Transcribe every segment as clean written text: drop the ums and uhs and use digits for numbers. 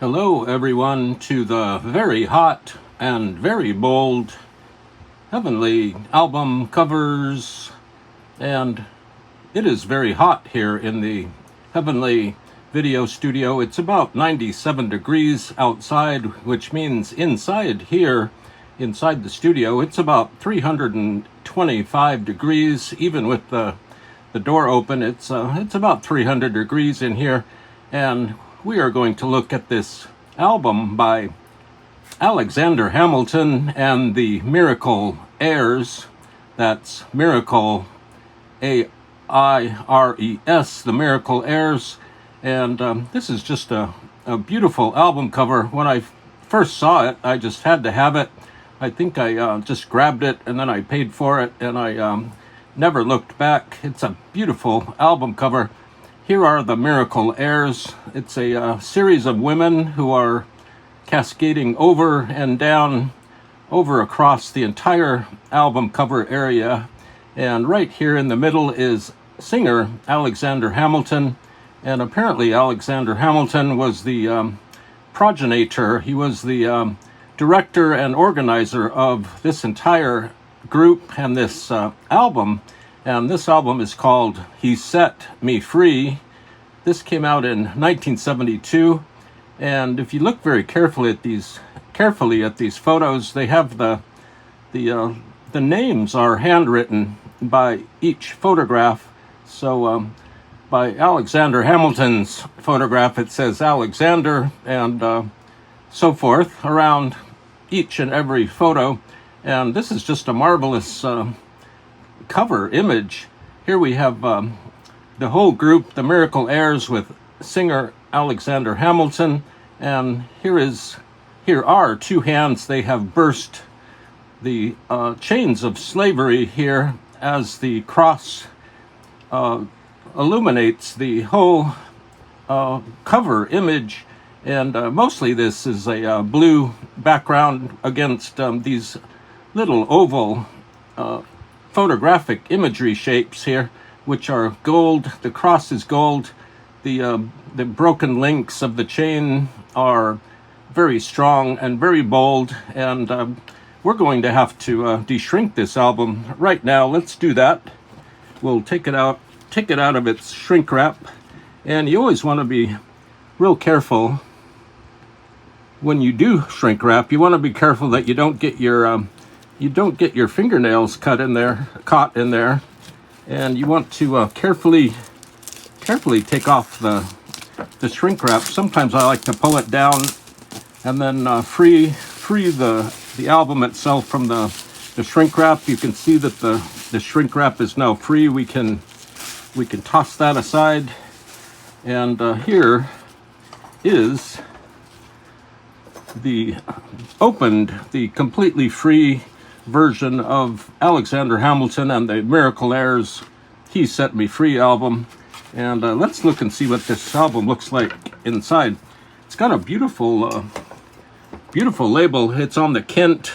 Hello, everyone, to the very hot and very bold Heavenly album covers. And it is very hot here in the Heavenly video studio. It's about 97 degrees outside, which means inside here, inside the studio, it's about 325 degrees. Even with the door open, it's about 300 degrees in here. And we are going to look at this album by Alexander Hamilton and the Miracle Airs. That's Miracle, A-I-R-E-S, the Miracle Airs. And this is just a beautiful album cover. When I first saw it, I just had to have it. I think I just grabbed it and then I paid for it, and I never looked back. It's a beautiful album cover. Here are the Miracle Airs. It's a series of women who are cascading over and down, over across the entire album cover area. And right here in the middle is singer Alexander Hamilton. And apparently Alexander Hamilton was the progenitor. He was the director and organizer of this entire group and this album. And this album is called He Set Me Free. This came out in 1972. And if you look very carefully at these photos, they have the names are handwritten by each photograph. So by Alexander Hamilton's photograph, it says Alexander and so forth around each and every photo. And this is just a marvelous cover image. Here we have the whole group, the Miracle Airs, with singer Alexander Hamilton, and here are two hands. They have burst the chains of slavery here as the cross illuminates the whole cover image. And mostly this is a blue background against these little oval photographic imagery shapes here, which are gold. The cross is gold. The broken links of the chain are very strong and very bold. And we're going to have to de-shrink this album right now. Let's do that. We'll take it out of its shrink wrap. And you always want to be real careful when you do shrink wrap. You want to be careful that you don't get your fingernails caught in there, and you want to carefully take off the shrink wrap. Sometimes I like to pull it down and then free the album itself from the shrink wrap. You can see that the shrink wrap is now free. We can toss that aside, and here is the completely free version of Alexander Hamilton and the Miracle Airs He Set Me Free album. And let's look and see what this album looks like inside. It's got a beautiful label. It's on the Kent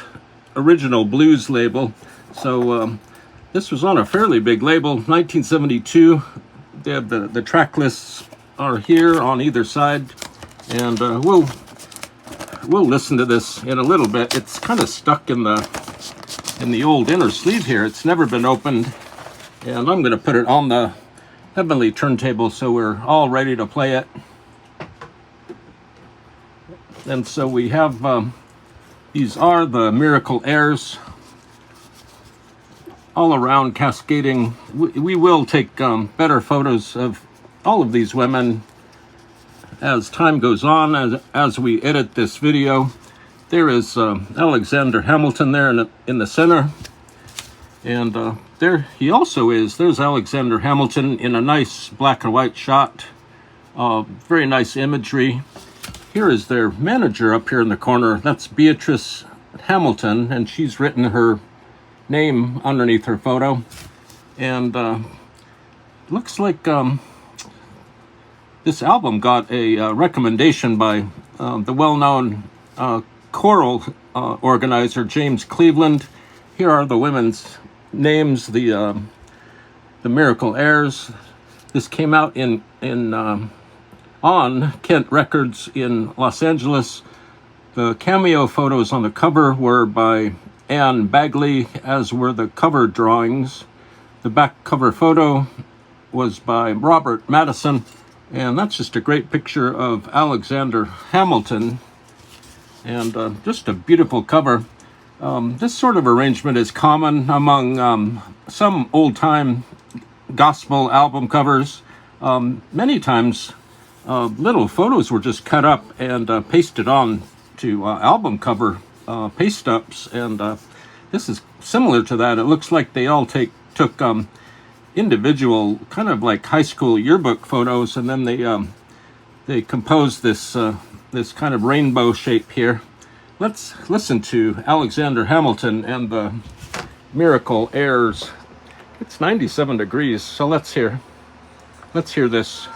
Original Blues label. So this was on a fairly big label, 1972. They have the track lists are here on either side. And we'll listen to this in a little bit. It's kind of stuck in the old inner sleeve here. It's never been opened. And I'm going to put it on the Heavenly turntable so we're all ready to play it. And so we have, these are the Miracle Airs, all around cascading. We will take better photos of all of these women as time goes on, as we edit this video. There is Alexander Hamilton there in the center. And there he also is. There's Alexander Hamilton in a nice black and white shot. Very nice imagery. Here is their manager up here in the corner. That's Beatrice Hamilton, and she's written her name underneath her photo. And looks like this album got a recommendation by the well-known choral organizer James Cleveland. Here are the women's names, the Miracle Airs. This came out in on Kent Records in Los Angeles. The cameo photos on the cover were by Anne Bagley, as were the cover drawings. The back cover photo was by Robert Madison, and that's just a great picture of Alexander Hamilton, and just a beautiful cover. This sort of arrangement is common among some old-time gospel album covers. Many times, little photos were just cut up and pasted on to album cover paste-ups, and this is similar to that. It looks like they all took individual, kind of like high school yearbook photos, and then they composed this this kind of rainbow shape here. Let's listen to Alexander Hamilton and the Miracle Airs. It's 97 degrees, so let's hear this.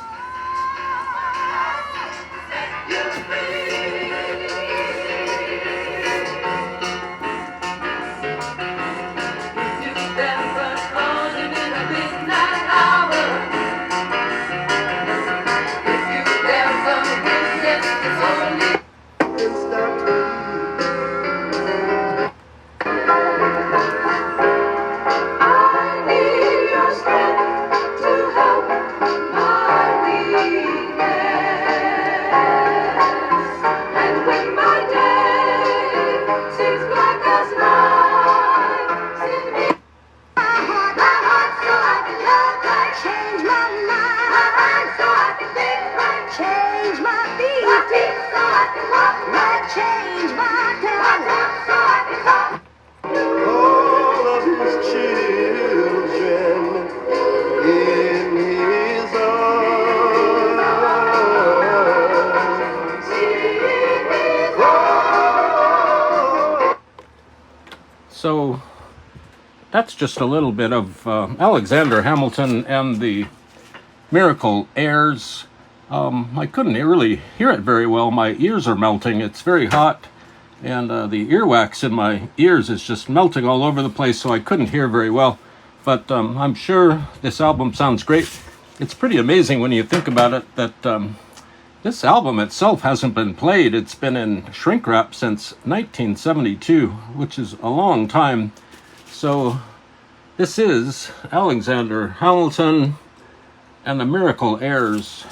So that's just a little bit of Alexander Hamilton and the Miracle Airs. I couldn't really hear it very well. My ears are melting. It's very hot, and the earwax in my ears is just melting all over the place, so I couldn't hear very well. But I'm sure this album sounds great. It's pretty amazing when you think about it that this album itself hasn't been played. It's been in shrink wrap since 1972, which is a long time. So this is Alexander Hamilton and the Miracle Airs.